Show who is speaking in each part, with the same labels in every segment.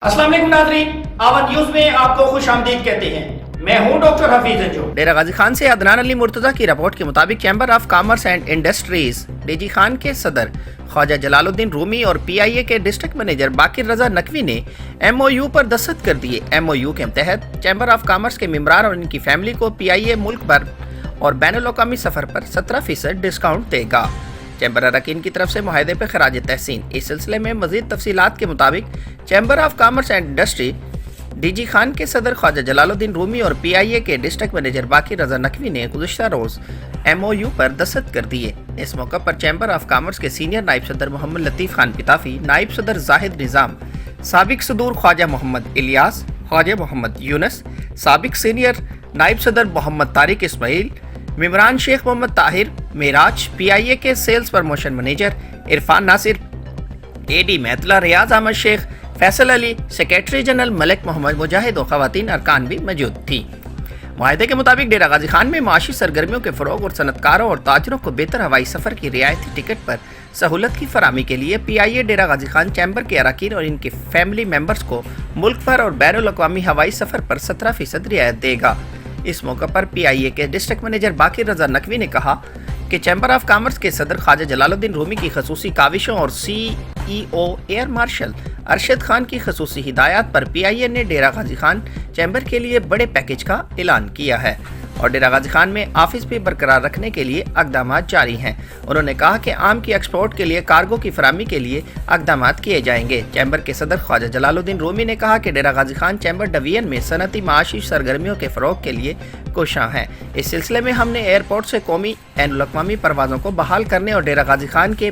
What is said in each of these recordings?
Speaker 1: अस्सलाम वालेकुम नाज़रीन, आवाज़ न्यूज़ में आपको खुश आमदीद कहते हैं। मैं हूं डॉक्टर हफीज अंजू।
Speaker 2: डेरा गाजी खान से अदनान अली मुर्तजा की रिपोर्ट के मुताबिक chamber of commerce and industries DG Khan के सदर ख्वाजा जलालुद्दीन रूमी और पीआईए के डिस्ट्रिक्ट मैनेजर बाकिर रजा नकवी ने एमओयू पर दस्तखत कर दिए। एमओयू के तहत चैम्बर ऑफ कॉमर्स के मेंबरान और इनकी फैमिली को पीआईए मुल्क भर और बैनुल अक़वामी सफर पर 17% डिस्काउंट देगा। चैम्बर अरकान की तरफ से मुआहदे पर खराज तहसीन। इस सिलसिले में मजीद तफसीलात के मुताबिक chamber of commerce and industry DG Khan के सदर ख्वाजा जलालुद्दीन रूमी और पीआईए के डिस्ट्रिक्ट मैनेजर बाकिर रजा नकवी ने गुज़िश्ता रोज़ एमओयू पर दस्तखत कर दिए। इस मौका पर चैम्बर ऑफ कॉमर्स के सीनियर नायब सदर मोहम्मद लतीफ़ खान पिताफी, नायब सदर जाहिद निज़ाम, साबिक सदूर ख्वाजा मोहम्मद इलियास, ख्वाजा मोहम्मद यूनस, साबिक सीनियर नायब सदर मोहम्मद तारिक इस्माइल, मेमरान शेख मोहम्मद ताहिर मेराज, पीआईए के sales promotion manager Irfan Nasir, AD मैतला रियाज अहमद शेख, फैसल अली, सेक्रेटरी जनरल मलिक मोहम्मद मुजाहिद और खवातीन अरकान भी मौजूद थी। मुआहदे के मुताबिक डेरा गाजी खान में माशी सरगर्मियों के फ़रोग़ और सनतकारों और ताजरों को बेहतर हवाई सफ़र की रियायती टिकट पर सहूलत की फराहमी के लिए पीआईए डेरा गाजी खान चैम्बर के अरकान और इनके फैमिली मेम्बर्स को मुल्क भर और बैनुल अक़वामी हवाई सफ़र पर 17% रियायत देगा। इस मौका पर पीआईए के डिस्ट्रिक्ट मैनेजर बाकिर रजा नकवी ने कहा कि चैम्बर ऑफ कॉमर्स के सदर ख्वाजा जलालुद्दीन रूमी की खसूसी काविशों और CEO air marshal Arshad Khan की खसूसी हिदायत पर पीआईए ने डेरा गाजी खान चैम्बर के लिए बड़े पैकेज का ऐलान किया है और डेरा गाजी खान में ऑफिस भी बरकरार रखने के लिए इक़दाम जारी हैं। उन्होंने कहा कि आम की एक्सपोर्ट के लिए कार्गो की फराहमी के लिए इक़दाम किए जाएंगे। चैम्बर के सदर ख्वाजा जलालुद्दीन रूमी ने कहा कि डेरा गाजी खान चैम्बर डिवीजन में सनती माशी सरगर्मियों के फ़रोग़ के लिए कोशां है। इस सिलसिले में हमने एयरपोर्ट से कौमी बैनुल अक़वामी परवाज़ों को बहाल करने और डेरा गाजी खान के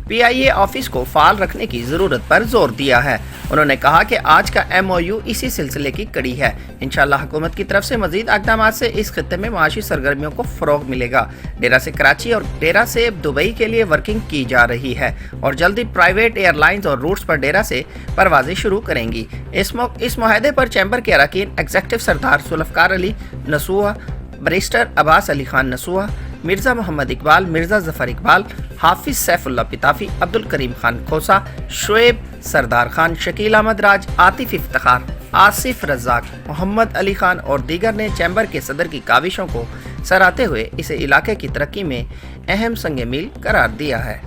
Speaker 2: पीआईए ऑफिस को फाल रखने की ज़रूरत पर जोर दिया है। उन्होंने कहा कि आज का एमओयू इसी सिलसिले की कड़ी है। इंशाअल्लाह हुकूमत की तरफ से मजीद इक़दाम से इस खित्ते में माशी सरगर्मियों को फ़रोग़ मिलेगा। डेरा से कराची और डेरा से दुबई के लिए वर्किंग की जा रही है और जल्दी प्राइवेट एयरलाइंस और रूट्स पर डेरा से परवाजें शुरू करेंगी। इस मुआहदे पर चैम्बर के अरकान एग्जीक्यूटिव सरदार जुल्फ़कार अली नसूहा, बैरिस्टर अब्बास अली खान नसूहा, मिर्ज़ा मोहम्मद इकबाल, मिर्ज़ा ज़फ़र इकबाल, हाफिज़ सैफुल्लाह पिताफी, अब्दुल करीम खान खोसा, शुएब सरदार खान, शकील अहमद राज, आतिफ इफ्तिखार, आसिफ रज़ाक, मोहम्मद अली खान और दीगर ने चैम्बर के सदर की काविशों को सराहते हुए इसे इलाके की तरक्की में अहम संग मील करार दिया है।